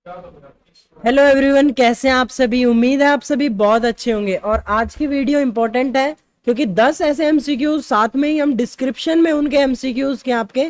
Hello everyone, कैसे हैं आप सभी। उम्मीद है आप सभी बहुत अच्छे होंगे। और आज की वीडियो इंपॉर्टेंट है क्योंकि 10 ऐसे एमसीक्यूज, साथ में ही हम डिस्क्रिप्शन में उनके एमसीक्यूज के आपके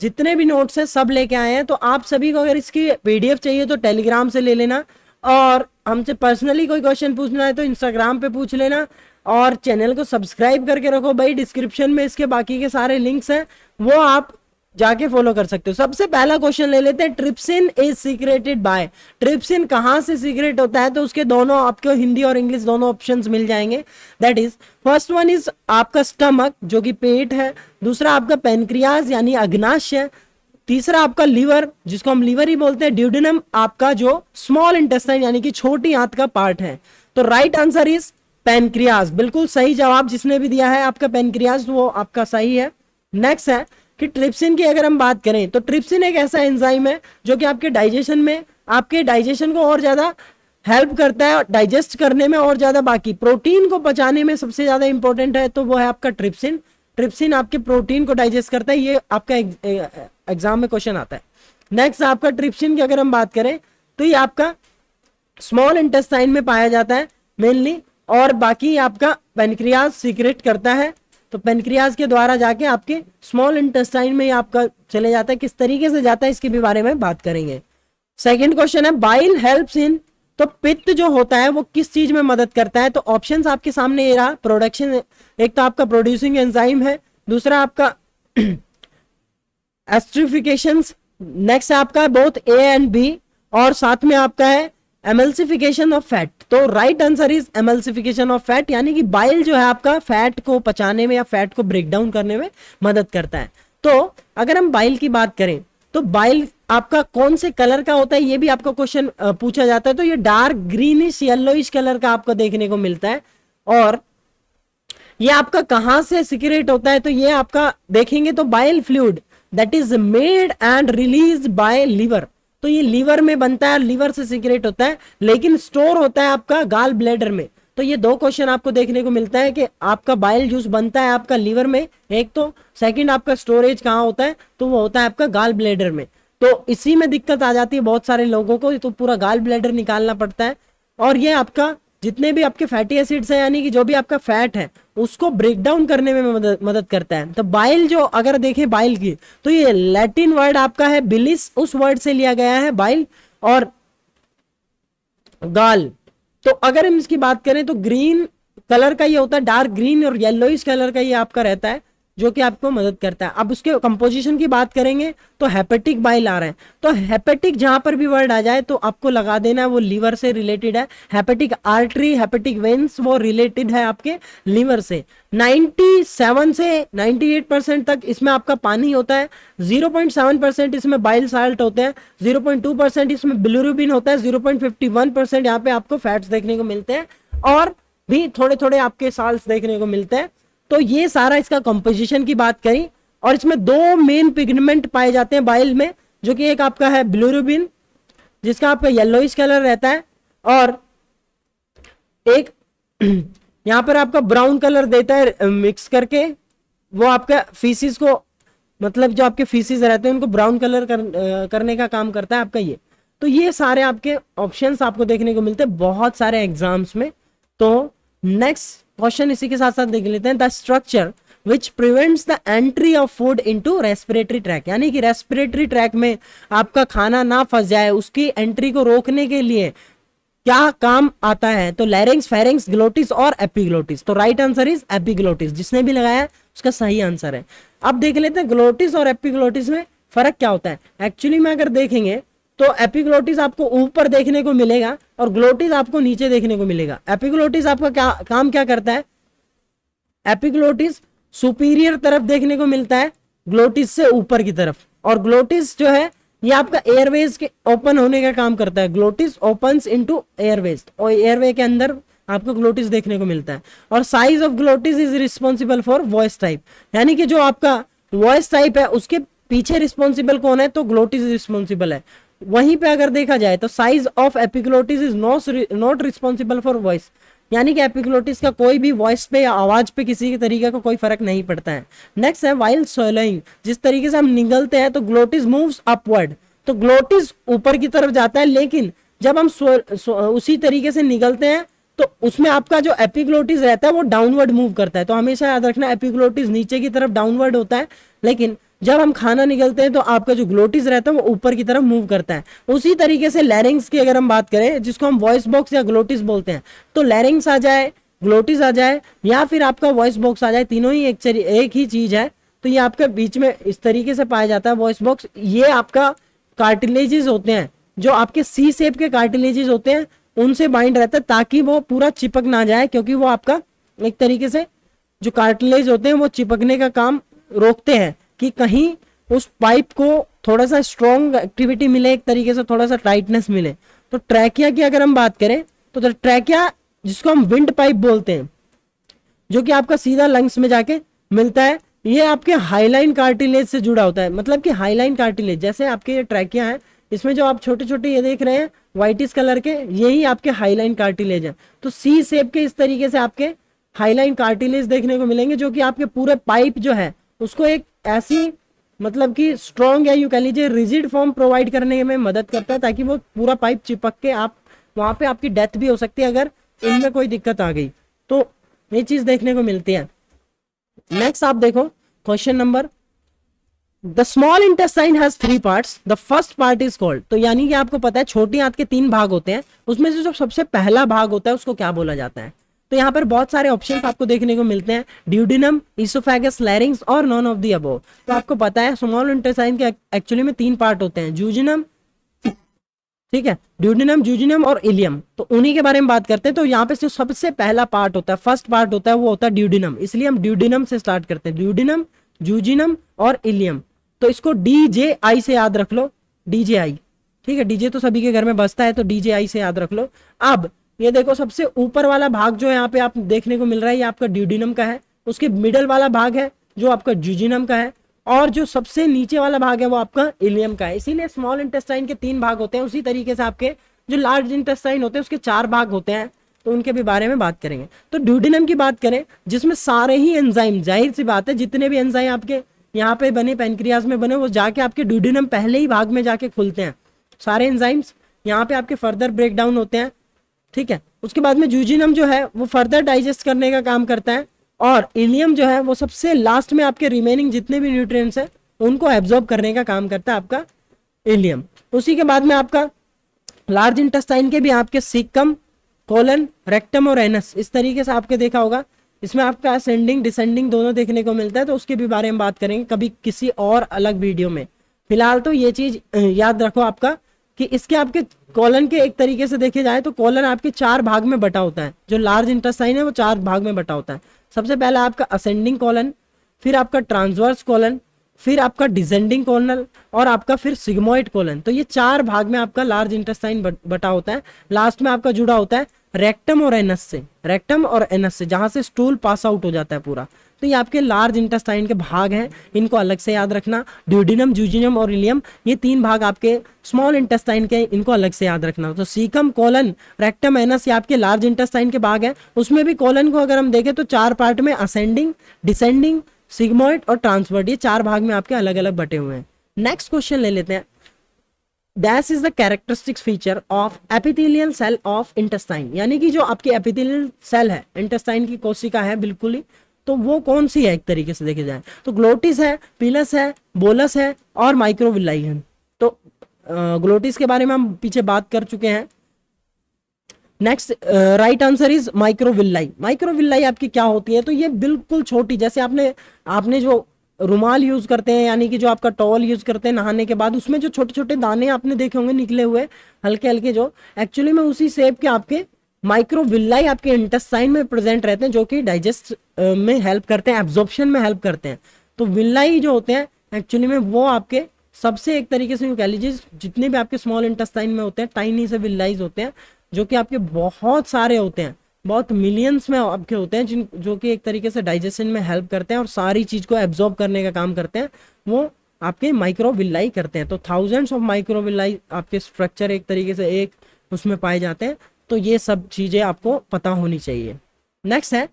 जितने भी नोट्स हैं सब लेके आए हैं। तो आप सभी को अगर इसकी पीडीएफ चाहिए तो टेलीग्राम से ले लेना, और हमसे पर्सनली कोई क्वेश्चन पूछना है तो इंस्टाग्राम पे पूछ लेना। और चैनल को सब्सक्राइब करके रखो भाई, डिस्क्रिप्शन में इसके बाकी के सारे लिंक्स हैं, वो आप जाके फॉलो कर सकते हो। सबसे पहला क्वेश्चन ले लेते हैं, trypsin is secreted by. Trypsin कहां से सीक्रेट होता है, तो उसके दोनों आपको हिंदी और इंग्लिश दोनों ऑप्शंस मिल जाएंगे। That is first one is आपका स्टमक जो कि पेट है, दूसरा आपका पेनक्रियाज यानी अग्नाशय, तीसरा आपका लीवर जिसको हम लीवर ही बोलते हैं, ड्यूडेनम आपका जो स्मॉल इंटेस्टाइन यानी कि छोटी आंत का पार्ट है। तो राइट आंसर इज पेनक्रियाज। बिल्कुल सही जवाब जिसने भी दिया है आपका पेनक्रियाज, वो आपका सही है। नेक्स्ट है कि ट्रिप्सिन की अगर हम बात करें तो ट्रिप्सिन एक ऐसा एंजाइम है जो कि आपके डाइजेशन में, आपके डाइजेशन को और ज्यादा हेल्प करता है, डाइजेस्ट करने में और ज्यादा, बाकी प्रोटीन को पचाने में सबसे ज्यादा इंपॉर्टेंट है, तो वो है आपका ट्रिप्सिन। ट्रिप्सिन आपके प्रोटीन को डाइजेस्ट करता है, ये आपका एग्जाम में क्वेश्चन आता है। नेक्स्ट आपका ट्रिप्सिन की अगर हम बात करें तो ये आपका स्मॉल इंटेस्टाइन में पाया जाता है मेनली, और बाकी आपका पेनक्रियाज सीक्रेट करता है। तो पेनक्रियाज के द्वारा जाके आपके स्मॉल इंटेस्टाइन में आपका चले जाता है। किस तरीके से जाता है इसके भी बारे में बात करेंगे। सेकंड क्वेश्चन है, बाइल हेल्प्स इन। तो पित्त जो होता है वो किस चीज में मदद करता है, तो ऑप्शंस आपके सामने ये रहा। प्रोडक्शन, एक तो आपका प्रोड्यूसिंग एंजाइम है, दूसरा आपका एस्ट्रिफिकेशन, नेक्स्ट आपका बोथ ए एंड बी, और साथ में आपका है एमल्सिफिकेशन ऑफ फैट। तो right answer is emulsification of fat, यानी कि बाइल जो है आपका फैट को पचाने में या फैट को ब्रेक डाउन करने में मदद करता है। तो अगर हम बाइल की बात करें तो बाइल आपका कौन से कलर का होता है, ये भी आपका क्वेश्चन पूछा जाता है। तो ये डार्क ग्रीनिश येलोइश कलर का आपको देखने को मिलता है। और ये आपका कहां से सिक्रेट होता है, तो ये आपका देखेंगे तो bile fluid that is made and release by liver. तो ये लीवर में बनता है, लीवर से सीक्रेट होता है, लेकिन स्टोर होता है आपका गाल ब्लैडर में। तो ये दो क्वेश्चन आपको देखने को मिलता है कि आपका बाइल जूस बनता है आपका लीवर में एक, तो सेकंड आपका स्टोरेज कहाँ होता है, तो वो होता है आपका गाल ब्लैडर में। तो इसी में दिक्कत आ जाती है बहुत सारे लोगों को, तो पूरा गाल ब्लैडर निकालना पड़ता है। और ये आपका जितने भी आपके फैटी एसिड्स हैं, यानी कि जो भी आपका फैट है उसको ब्रेक डाउन करने में मदद करता है। तो बाइल जो अगर देखें बाइल की, तो ये लैटिन वर्ड आपका है बिलिस, उस वर्ड से लिया गया है बाइल और गाल। तो अगर हम इसकी बात करें तो ग्रीन कलर का ये होता है, डार्क ग्रीन, और येलोइश कलर का ये आपका रहता है जो कि आपको मदद करता है। अब उसके कंपोजिशन की बात करेंगे तो हेपेटिक बाइल आ रहा है। तो हेपेटिक जहां पर भी वर्ड आ जाए तो आपको लगा देना है वो लीवर से रिलेटेड है। हेपेटिक आर्टरी, हेपेटिक वेन्स वो रिलेटेड है आपके लीवर से। 97 से 98% तक इसमें आपका पानी होता है, 0.7% इसमें बाइल साल्ट होते हैं, 0.2% इसमें बिलिरुबिन होता है, 0.51% यहाँ पे आपको फैट्स देखने को मिलते हैं, और भी थोड़े थोड़े आपके साल्ट्स देखने को मिलते हैं। तो ये सारा इसका कंपोजिशन की बात करी। और इसमें दो मेन पिगमेंट पाए जाते हैं बाइल में, जो कि एक आपका है बिलिरुबिन जिसका आपका येलोइश कलर रहता है, और एक यहां पर आपका ब्राउन कलर देता है मिक्स करके, वो आपका फीसिस को, मतलब जो आपके फीसिस रहते हैं उनको ब्राउन कलर करने का काम करता है आपका ये। तो ये सारे आपके ऑप्शंस आपको देखने को मिलते हैं बहुत सारे एग्जाम्स में। तो नेक्स्ट क्वेश्चन इसी के साथ साथ देख लेते हैं, the structure which prevents the entry of food into respiratory tract, यानी कि रेस्पिरेटरी ट्रैक में आपका खाना ना फंस जाए, उसकी एंट्री को रोकने के लिए क्या काम आता है, तो लैरिंग्स, फेरिंग्स, ग्लोटिस और एपिग्लोटिस। तो राइट आंसर इज एपिग्लोटिस, जिसने भी लगाया है उसका सही आंसर है। अब देख लेते हैं ग्लोटिस और एपिग्लोटिस में फर्क क्या होता है। एक्चुअली में अगर देखेंगे तो एपिग्लोटिस आपको ऊपर देखने को मिलेगा और ग्लोटिस आपको नीचे देखने को मिलेगा। एपिग्लोटिस आपका क्या काम क्या करता है, एपिग्लोटिस सुपीरियर तरफ देखने को मिलता है ग्लोटिस से ऊपर की तरफ, और ग्लोटिस जो है ये आपका एयरवेज के ओपन होने का काम करता है। ग्लोटिस ओपन्स इनटू एयरवेज, और एयरवे के अंदर आपको ग्लोटिस देखने को मिलता है। और size of glottis is responsible for voice type, यानी कि जो आपका वॉइस टाइप है उसके पीछे रिस्पॉन्सिबल कौन है, तो ग्लोटिस रिस्पॉन्सिबल है। वहीं पे अगर देखा जाए तो size of epiglottis is not responsible for voice, यानी कि एपिग्लोटिस का कोई भी वॉइस पे या आवाज पे किसी के तरीके का कोई फर्क नहीं पड़ता है। नेक्स्ट है वाइल स्वॉलोइंग, जिस तरीके से हम निगलते हैं तो ग्लोटिस मूव्स अपवर्ड, तो ग्लोटिस ऊपर की तरफ जाता है, लेकिन जब हम उसी तरीके से निगलते हैं तो उसमें आपका जो एपिग्लोटिस रहता है वो डाउनवर्ड मूव करता है। तो हमेशा याद रखना एपिग्लोटिस नीचे की तरफ डाउनवर्ड होता है, लेकिन जब हम खाना निगलते हैं तो आपका जो ग्लोटिस रहता है वो ऊपर की तरफ मूव करता है। उसी तरीके से लैरिंग्स की अगर हम बात करें, जिसको हम वॉइस बॉक्स या ग्लोटिस बोलते हैं, तो लैरिंग्स आ जाए, ग्लोटिस आ जाए या फिर आपका वॉइस बॉक्स आ जाए, तीनों ही एक ही चीज है। तो ये आपके बीच में इस तरीके से पाया जाता है वॉइस बॉक्स। ये आपका कार्टिलेजेस होते हैं, जो आपके सी शेप के कार्टिलेजेस होते हैं, उनसे बाइंड रहता है ताकि वो पूरा चिपक ना जाए, क्योंकि वो आपका एक तरीके से जो कार्टिलेज होते हैं वो चिपकने का काम रोकते हैं कि कहीं उस पाइप को थोड़ा सा स्ट्रॉन्ग एक्टिविटी मिले, एक तरीके से थोड़ा सा टाइटनेस मिले। तो ट्रैकिया की अगर हम बात करें तो ट्रैकिया जिसको हम विंड पाइप बोलते हैं, जो कि आपका सीधा लंग्स में जाके मिलता है, ये आपके हाईलाइन कार्टिलेज से जुड़ा होता है। मतलब कि हाईलाइन कार्टिलेज जैसे आपके ये ट्रैकिया है, इसमें जो आप छोटे छोटे ये देख रहे हैं व्हाइटिश कलर के, यही आपके हाईलाइन कार्टिलेज है। तो सी शेप के इस तरीके से आपके हाईलाइन कार्टिलेज देखने को मिलेंगे, जो कि आपके पूरे पाइप जो है उसको एक ऐसी मतलब कि स्ट्रॉन्ग या यूं कह लीजिए रिजिड फॉर्म प्रोवाइड करने में मदद करता है, ताकि वो पूरा पाइप चिपक के आप वहां पे आपकी डेथ भी हो सकती है अगर इनमें कोई दिक्कत आ गई। तो ये चीज देखने को मिलती है। नेक्स्ट आप देखो question number, the small intestine has 3 parts, the first part is called. तो यानी कि आपको पता है छोटी आंत के 3 भाग होते हैं, उसमें से जो सबसे पहला भाग होता है उसको क्या बोला जाता है। तो यहाँ पर बहुत सारे ऑप्शंस आपको देखने को मिलते हैं, ड्यूडिनम, इसोफेगस, लैरिंग्स और नॉन ऑफ द अबव। तो आपको पता है स्मॉल इंटेस्टाइन के एक्चुअली में 3 पार्ट होते हैं, जूजिनम, ठीक है, ड्यूडिनम, जूजिनम और इलियम। तो उन्हीं के बारे में बात करते हैं। तो यहाँ पे जो सबसे पहला पार्ट होता है, फर्स्ट पार्ट होता है, वो होता है ड्यूडिनम। इसलिए हम ड्यूडिनम से स्टार्ट करते हैं, ड्यूडिनम, जूजिनम और इलियम। तो इसको DJI से याद रख लो, DJI, ठीक है, डीजे तो सभी के घर में बजता है, तो DJI से याद रख लो। अब ये देखो सबसे ऊपर वाला भाग जो यहाँ पे आप देखने को मिल रहा है, ये आपका ड्यूडिनम का है। उसके मिडल वाला भाग है जो आपका जूजिनम का है, और जो सबसे नीचे वाला भाग है वो आपका इलियम का है। इसीलिए स्मॉल इंटेस्टाइन के 3 भाग होते हैं। उसी तरीके से आपके जो लार्ज इंटेस्टाइन होते हैं उसके 4 भाग होते हैं, तो उनके भी बारे में बात करेंगे। तो ड्यूडिनम की बात करें, जिसमें सारे ही एंजाइम, जाहिर सी बात है जितने भी एंजाइम आपके यहाँ पे बने, पैनक्रियाज में बने, वो जाके आपके ड्यूडिनम पहले ही भाग में जाके खुलते हैं। सारे एंजाइम्स यहाँ पे आपके फर्दर ब्रेक डाउन होते हैं, ठीक है। उसके बाद में जूजिनम जो है वो फर्दर डाइजेस्ट करने का काम करता है, और इलियम जो है वो सबसे लास्ट में आपके रिमेनिंग जितने भी न्यूट्रिएंट्स हैं उनको एब्जॉर्ब करने का काम करता है आपका इलियम। उसी के बाद में आपका लार्ज इंटेस्टाइन के भी आपके सीकम, कोलन, रेक्टम और एनस, इस तरीके से आपके देखा होगा। इसमें आपका असेंडिंग डिसेंडिंग दोनों देखने को मिलता है, तो उसके भी बारे में बात करेंगे कभी किसी और अलग वीडियो में। फिलहाल तो ये चीज याद रखो आपका कि इसके आपके कॉलन के एक तरीके से देखे जाए तो कॉलन आपके 4 भाग में बटा होता है। जो लार्ज इंटेस्टाइन है वो 4 भाग में बटा होता है। सबसे पहला आपका असेंडिंग कॉलन, फिर आपका ट्रांसवर्स कॉलन, फिर आपका डिसेंडिंग कॉर्नल और आपका फिर सिग्मोइड कॉलन। तो ये 4 भाग में आपका लार्ज इंटेस्टाइन बटा होता है। लास्ट में आपका जुड़ा होता है रेक्टम और एनस से, रेक्टम और एनस से, जहां से स्टूल पास आउट हो जाता है पूरा। तो ये आपके लार्ज इंटेस्टाइन के भाग हैं, इनको अलग से याद रखना। ड्यूडिनम, जूजिनम और इलियम, ये 3 भाग आपके स्मॉल इंटेस्टाइन के, इनको अलग से याद रखना। तो सीकम, कोलन, रेक्टम, एनस ये आपके लार्ज इंटेस्टाइन के भाग हैं। उसमें भी कोलन को अगर हम देखें तो 4 पार्ट में असेंडिंग, डिसेंडिंग, सिग्मोइड और ट्रांसवर्ट, ये 4 भाग में आपके अलग अलग बटे हुए हैं। नेक्स्ट क्वेश्चन ले लेते हैं, that is the characteristics feature of epithelial cell of intestine. यानी कि जो आपकी एपिथेलियल सेल है, इंटेस्टाइन की कोशिका है बिल्कुल ही, तो वो कौन सी है एक तरीके से देखे जाए तो ग्लोटिस है, पिलस है, बोलस है और माइक्रोविलाई है। तो ग्लोटिस के बारे में हम पीछे बात कर चुके हैं। Next right answer is microvilli. Microvilli आपकी क्या होती है, तो ये बिल्कुल छोटी, जैसे आपने जो रुमाल यूज करते हैं, यानी कि जो आपका टॉवल यूज करते हैं नहाने के बाद, उसमें जो छोटे छोटे दाने आपने देखे होंगे निकले हुए हल्के हल्के, जो एक्चुअली में उसी शेप के आपके माइक्रोविलाई आपके इंटेस्टाइन में प्रेजेंट रहते हैं, जो कि डाइजेस्ट में हेल्प करते हैं, एब्जॉर्प्शन में हेल्प करते हैं। तो विलाई जो होते हैं एक्चुअली में वो आपके सबसे एक तरीके से कह लीजिए जितने भी आपके स्मॉल इंटेस्टाइन में होते हैं टाइनी से विलाइज होते हैं, जो कि आपके बहुत सारे होते हैं, बहुत मिलियंस में आपके होते हैं, जो कि एक तरीके से डाइजेशन में हेल्प करते हैं और सारी चीज को एब्जॉर्ब करने का काम करते हैं, वो आपके माइक्रोविलाई करते हैं। तो थाउजेंड्स ऑफ माइक्रोविलाई आपके स्ट्रक्चर एक तरीके से एक उसमें पाए जाते हैं। तो ये सब चीजें आपको पता होनी चाहिए। नेक्स्ट है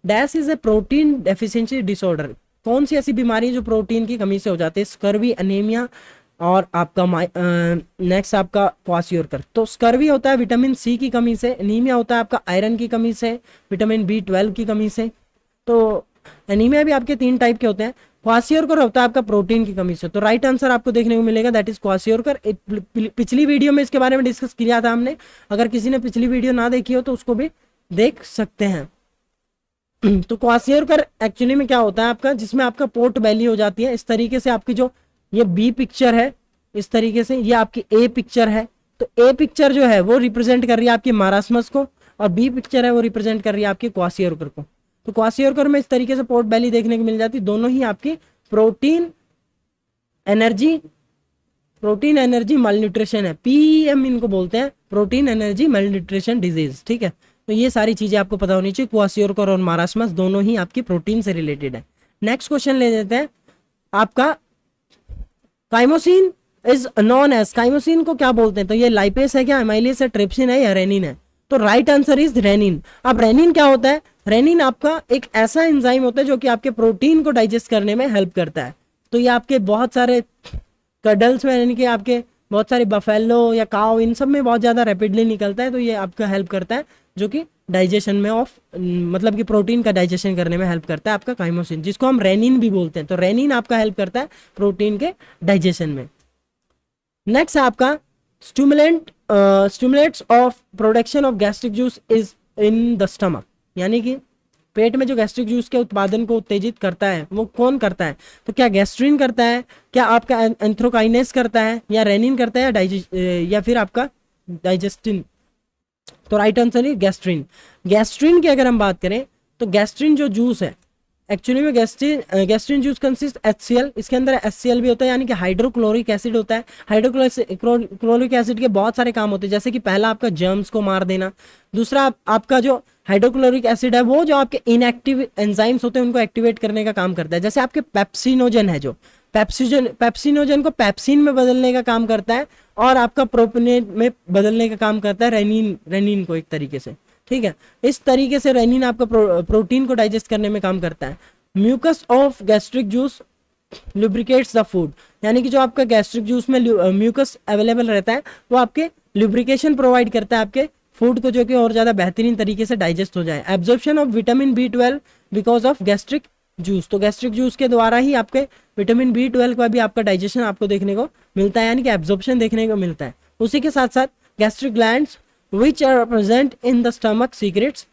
dash is a protein deficiency disorder. कौन सी ऐसी बीमारी जो प्रोटीन की कमी से हो जाती है, स्कर्वी, अनीमिया, और आपका नेक्स्ट आपका क्वासियोरकर। तो स्कर्वी होता है विटामिन सी की कमी से, एनीमिया होता है आपका आयरन की कमी से, विटामिन B12 की कमी से। तो एनीमिया भी आपके 3 टाइप के होते हैं। क्वासियोरकर होता है आपका प्रोटीन की कमी से। तो राइट आंसर आपको देखने को मिलेगा दैट इज क्वासियोरकर। पिछली वीडियो में इसके बारे में डिस्कस किया था हमने, अगर किसी ने पिछली वीडियो ना देखी हो तो उसको भी देख सकते हैं। तो क्वासियोरकर एक्चुअली में क्या होता है आपका, जिसमें आपका पोर्ट बैली हो जाती है। इस तरीके से आपकी जो ये बी पिक्चर है, इस तरीके से ये आपकी ए पिक्चर है। तो ए पिक्चर जो है वो रिप्रेजेंट कर रही है आपकी मारास्मस को, और बी पिक्चर है वो रिप्रेजेंट कर रही है आपकी क्वासियोरकर को। तो क्वासियोरकर में इस तरीके से पोर्ट बैली देखने को मिल जाती है। दोनों ही आपकी प्रोटीन एनर्जी मालन्यूट्रिशन है, पीएम इनको बोलते हैं, प्रोटीन एनर्जी मालन्यूट्रिशन डिजीज। ठीक है, तो ये सारी चीजें आपको पता होनी चाहिए। क्वासियोरकर और मारास्मस दोनों ही आपकी प्रोटीन से रिलेटेड है। नेक्स्ट क्वेश्चन ले लेते हैं आपका, chymosin is known as, chymosin को क्या बोलते हैं? तो ये लाइपेस है क्या, एमाइलेस है, ट्रिप्सिन है या रेनिन है? तो राइट आंसर इज रेनिन। अब रेनिन क्या होता है? रेनिन आपका एक ऐसा एंजाइम होता है जो कि आपके प्रोटीन को डाइजेस्ट करने में हेल्प करता है। तो ये आपके बहुत सारे कडल्स में, यानी कि आपके बहुत सारे बफेलो या काव, इन सब में बहुत ज़्यादा रैपिडली निकलता है। तो ये आपका हेल्प करता है, जो कि डाइजेशन में मतलब कि प्रोटीन का डाइजेशन करने में हेल्प करता है आपका काइमोसिन, जिसको हम रेनिन भी बोलते हैं। तो रेनिन आपका हेल्प करता है प्रोटीन के डाइजेशन में। नेक्स्ट है आपका stimulates of production of gastric juice is in the stomach, यानी कि पेट में जो गैस्ट्रिक जूस के उत्पादन को उत्तेजित करता है वो कौन करता है? तो क्या गैस्ट्रिन करता है, क्या आपका एंथ्रोकाइनेस करता है, या रेनिन करता है, या फिर आपका डाइजेस्टिन? तो राइट आंसर है गैस्ट्रिन। गैस्ट्रिन की अगर हम बात करें तो गैस्ट्रिन जो जूस है, एक्चुअली में गैस्ट्रिन जूस कंसिस्ट HCl, इसके अंदर HCl भी होता है, यानी कि हाइड्रोक्लोरिक एसिड होता है। हाइड्रोक्लोरिक एसिड के बहुत सारे काम होते हैं, जैसे कि पहला आपका जर्म्स को मार देना, दूसरा आपका जो हाइड्रोक्लोरिक एसिड है वो जो आपके इनएक्टिव एंजाइम्स होते हैं उनको एक्टिवेट करने का काम करता है। जैसे आपके पेप्सिनोजन है, जो पेप्सिनोजन को पेप्सिन में बदलने का काम करता है, और आपका प्रोपिनेट में बदलने का काम करता है रेनिन को एक तरीके से। ठीक है, इस तरीके से रेनिन आपका प्रोटीन को डाइजेस्ट करने में काम करता है। Mucus of gastric juice lubricates the food, यानी कि जो आपका गैस्ट्रिक जूस में म्यूकस अवेलेबल रहता है वो आपके लुब्रिकेशन प्रोवाइड करता है आपके फूड को, जो कि और ज़्यादा बेहतरीन तरीके से डाइजेस्ट हो जाए। Absorption of vitamin B12 because of gastric juice, तो गैस्ट्रिक जूस के द्वारा ही आपके विटामिन B12 का भी आपका डाइजेशन आपको देखने को मिलता है, यानी कि एब्जॉर्प्शन देखने को मिलता है। उसी के साथ साथ gastric glands which are present in the stomach secretes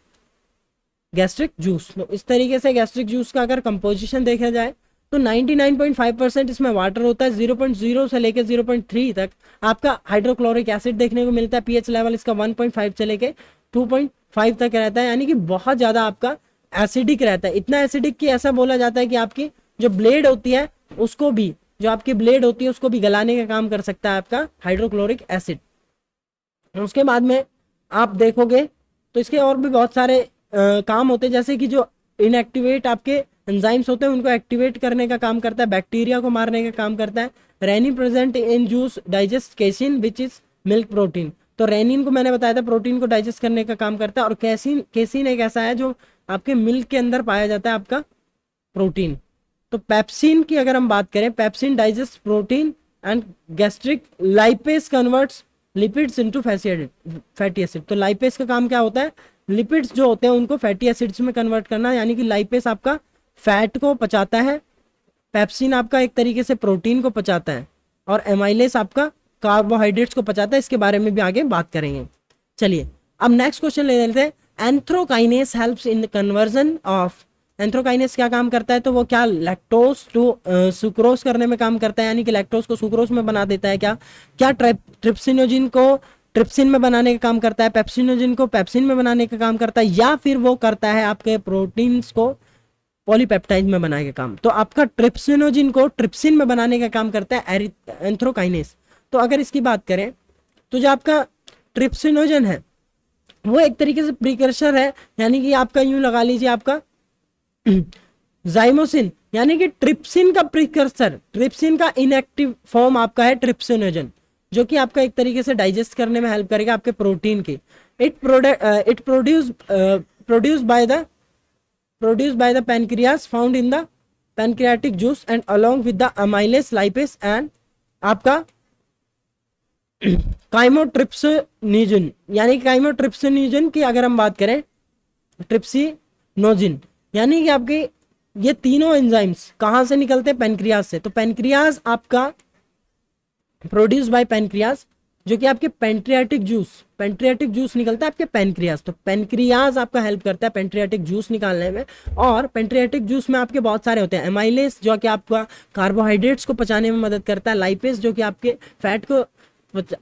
gastric juice. तो इस तरीके से गैस्ट्रिक जूस का अगर कंपोजिशन देखा जाए तो 99.5% इसमें वाटर होता है, 0.0 से लेकर 0.3 तक आपका हाइड्रोक्लोरिक एसिड देखने को मिलता है। पीएच लेवल इसका 1.5 से लेके 2.5 तक रहता है, यानी कि बहुत ज़्यादा आपका एसिडिक रहता है। इतना एसिडिक कि ऐसा बोला जाता है कि आपकी जो ब्लेड होती है उसको भी, जो आपकी ब्लेड होती है उसको भी गलाने का काम कर सकता है आपका हाइड्रोक्लोरिक एसिड। उसके बाद में आप देखोगे तो इसके और भी बहुत सारे काम होते हैं, जैसे कि जो इनएक्टिवेट आपके एंजाइम्स होते हैं उनको एक्टिवेट करने का काम करता है, बैक्टीरिया को मारने का काम करता है। Rennin present in juice digest casein which is milk protein, तो रेनिन को मैंने बताया था प्रोटीन को डाइजेस्ट करने का काम करता है, और केसिन एक ऐसा है जो आपके मिल्क के अंदर पाया जाता है आपका प्रोटीन। तो पेप्सिन की अगर हम बात करें, pepsin digest protein and gastric lipase converts lipids into fatty acid. तो लाइपेस का काम क्या होता है? लिपिड्स जो होते हैं उनको फैटी एसिड्स में कन्वर्ट करना, यानी कि लाइपेस आपका फैट को पचाता है, पेप्सिन आपका एक तरीके से प्रोटीन को पचाता है, और एमाइलेस आपका कार्बोहाइड्रेट्स को पचाता है। इसके बारे में भी आगे बात करेंगे। चलिए अब नेक्स्ट क्वेश्चन ले लेते हैं। Enterokinase helps in the conversion of, enterokinase क्या काम करता है? तो वो क्या लैक्टोज टू सुक्रोज करने में काम करता है, यानी कि लैक्टोज को सुक्रोज में बना देता है। क्या ट्रिप्सिनोजिन को ट्रिप्सिन में बनाने का काम करता है, पेप्सिनोजिन को पेप्सिन में बनाने का काम करता है, या फिर वो करता है आपके प्रोटीन्स को पॉलीपेप्टाइड में बनाने का काम? तो आपका ट्रिप्सिनोजिन को ट्रिप्सिन में बनाने का काम करता है एंथ्रोकाइनेस। तो अगर इसकी बात करें तो जो आपका ट्रिप्सिनोजन है वो एक तरीके से प्रीकर्सर है, यानी कि आपका यूं लगा लीजिए आपका जाइमोसिन, यानी कि ट्रिप्सिन का प्रीकर्सर, ट्रिप्सिन का इनएक्टिव फॉर्म आपका है ट्रिप्सिनोजन, जो कि आपका एक तरीके से डाइजेस्ट करने में हेल्प करेगा आपके प्रोटीन की। It produce by the pancreas found in the pancreatic juice and along with the amylase lipase and आपका काइमोट्रिप्सिनोजन, यानी काइमोट्रिप्सिनोजन की अगर हम बात करें, ट्रिप्सिनोजिन, यानी कि आपके ये तीनों एंजाइम्स कहाँ से निकलते हैं? पेनक्रियाज से। तो पेनक्रियाज आपका प्रोड्यूस बाय पेनक्रियाज, जो कि आपके पेंट्रियाटिक जूस निकलता है आपके पेनक्रियाज। तो पेनक्रियाज आपका हेल्प करता है पेंट्रियाटिक जूस निकालने में। और पेंट्रियाटिक जूस में आपके बहुत सारे होते हैं। एमाइलेस जो कि आपका कार्बोहाइड्रेट्स को पचाने में मदद करता है, लाइपेस जो कि आपके फैट को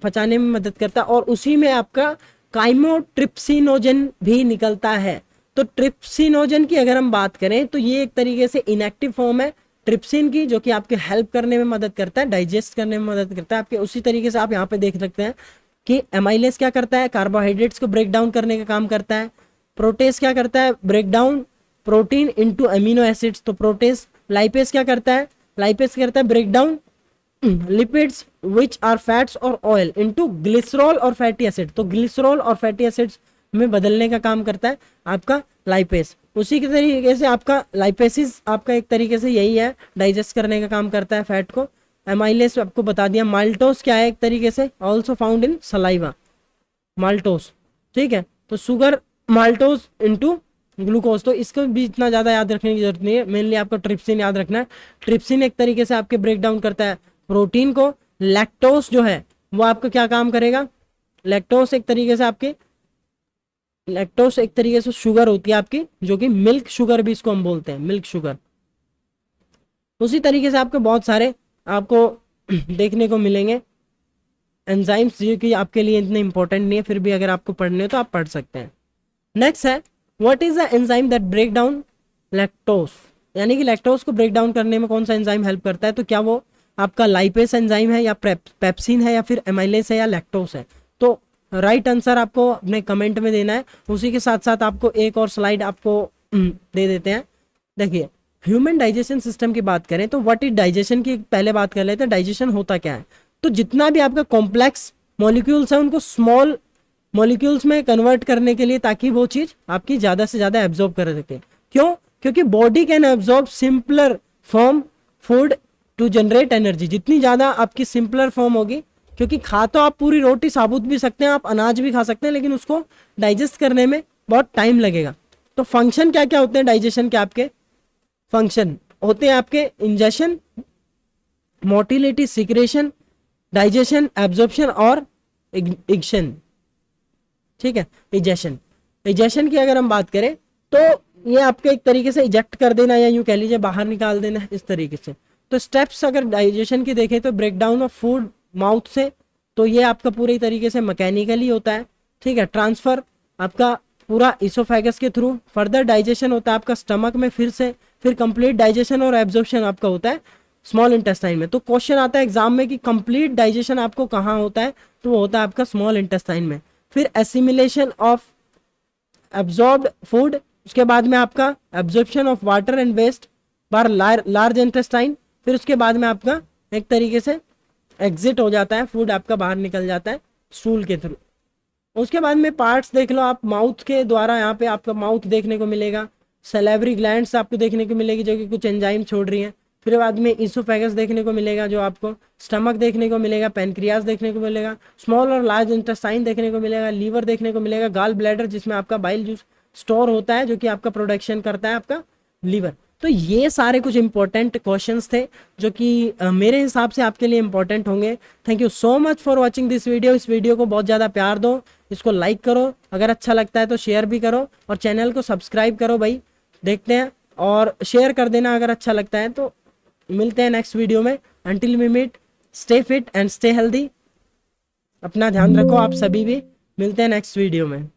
पचाने में मदद करता है, और उसी में आपका काइमोट्रिप्सिनोजन भी निकलता है। तो ट्रिप्सिनोजन की अगर हम बात करें तो ये एक तरीके से इनएक्टिव फॉर्म है ट्रिप्सिन की, जो कि आपके हेल्प करने में मदद करता है, डाइजेस्ट करने में मदद करता है आपके। उसी तरीके से आप यहाँ पे देख सकते हैं कि एमाइलेस क्या करता है? कार्बोहाइड्रेट्स को ब्रेक डाउन करने का काम करता है। प्रोटेस क्या करता है? Break down protein into amino acids. तो प्रोटेस। लाइपेस क्या करता है? लाइपेस करता है break down lipids which are fats और ऑयल इनटू ग्लिसरॉल और फैटी एसिड। तो ग्लिसरॉल और फैटी एसिड्स में बदलने का काम करता है आपका लाइपेस। उसी के तरीके से आपका लाइपेसिस आपका एक तरीके से यही है, डाइजेस्ट करने का काम करता है फैट को। एमाइलेस आपको बता दिया। माल्टोस क्या है? एक तरीके से also found in saliva, maltose, ठीक है। तो शुगर माल्टोस इनटू ग्लूकोज। तो इसको भी इतना ज़्यादा याद रखने की जरूरत नहीं है, मेनली आपको ट्रिप्सिन याद रखना है। ट्रिप्सिन एक तरीके से आपके ब्रेक डाउन करता है प्रोटीन को। लैक्टोस जो है वो आपका क्या काम करेगा? लैक्टोस एक तरीके से शुगर होती है आपकी, जो कि मिल्क शुगर भी इसको हम बोलते हैं, मिल्क शुगर। उसी तरीके से आपके बहुत सारे आपको देखने को मिलेंगे एंजाइम्स, जो कि आपके लिए इतने इंपॉर्टेंट नहीं है, फिर भी अगर आपको पढ़ने हो तो आप पढ़ सकते हैं। नेक्स्ट है what is the enzyme that break down lactose, यानी कि लैक्टोस को ब्रेक डाउन करने में कौन सा एंजाइम हेल्प करता है? तो क्या वो आपका लाइपेस एंजाइम है, या पेप्सिन है, या फिर एमाइलेस है, या लैक्टोस है? तो राइट आंसर आपको अपने कमेंट में देना है। उसी के साथ साथ आपको एक और स्लाइड आपको दे देते हैं। देखिए, ह्यूमन डाइजेशन सिस्टम की बात करें तो व्हाट इज डाइजेशन की पहले बात कर लेते हैं। डाइजेशन होता क्या है? तो जितना भी आपका कॉम्प्लेक्स मॉलिक्यूल्स है उनको स्मॉल मॉलिक्यूल्स में कन्वर्ट करने के लिए, ताकि वो चीज आपकी ज्यादा से ज्यादा एब्जॉर्ब कर सके। क्यों? क्योंकि body can absorb simpler form food to generate energy. जितनी ज्यादा आपकी सिंपलर फॉर्म होगी, क्योंकि खा तो आप पूरी रोटी साबुत भी सकते हैं, आप अनाज भी खा सकते हैं, लेकिन उसको डाइजेस्ट करने में बहुत टाइम लगेगा। तो फंक्शन क्या क्या होते हैं डाइजेशन के? आपके फंक्शन होते हैं आपके ingestion, motility, secretion, digestion, absorption और इग्शन, ठीक है। इजेशन की अगर हम बात करें तो ये आपके एक तरीके से इजेक्ट कर देना, या यूं कह लीजिए बाहर निकाल देना, इस तरीके से। तो स्टेप्स अगर डाइजेशन की देखें तो break down of food mouth से, तो ये आपका पूरी तरीके से मैकेनिकली होता है, ठीक है। ट्रांसफर आपका पूरा इसोफेगस के थ्रू। फर्दर डाइजेशन होता है आपका स्टमक में, फिर कंप्लीट डाइजेशन और एब्जॉर्प्शन आपका होता है स्मॉल इंटेस्टाइन में। तो क्वेश्चन आता है एग्जाम में कि कंप्लीट डाइजेशन आपको कहाँ होता है? तो वो होता है आपका स्मॉल इंटेस्टाइन में। फिर एसिमिलेशन ऑफ एब्जॉर्ब्ड फूड, उसके बाद में आपका absorption of water and waste by large intestine. फिर उसके बाद में आपका एक तरीके से एग्जिट हो जाता है, फूड आपका बाहर निकल जाता है स्टूल के थ्रू। उसके बाद में पार्ट्स देख लो आप, माउथ के द्वारा यहाँ पे आपका माउथ देखने को मिलेगा, सैलिवरी ग्लैंड्स आपको देखने को मिलेगी जो कि कुछ एंजाइम छोड़ रही हैं। फिर बाद में इसोफेगस देखने को मिलेगा, जो आपको स्टमक देखने को मिलेगा, पेनक्रियास देखने को मिलेगा, स्मॉल और लार्ज इंटेस्टाइन देखने को मिलेगा, लीवर देखने को मिलेगा, गाल ब्लैडर जिसमें आपका बाइल जूस स्टोर होता है, जो कि आपका प्रोडक्शन करता है आपका लीवर। तो ये सारे कुछ इंपॉर्टेंट क्वेश्चंस थे जो कि मेरे हिसाब से आपके लिए इंपॉर्टेंट होंगे। Thank you so much for watching this video. इस वीडियो को बहुत ज़्यादा प्यार दो, इसको लाइक करो, अगर अच्छा लगता है तो शेयर भी करो, और चैनल को सब्सक्राइब करो भाई। देखते हैं, और शेयर कर देना अगर अच्छा लगता है तो। मिलते हैं नेक्स्ट वीडियो में। Until we meet, stay fit and stay healthy. अपना ध्यान रखो आप सभी भी। मिलते हैं नेक्स्ट वीडियो में।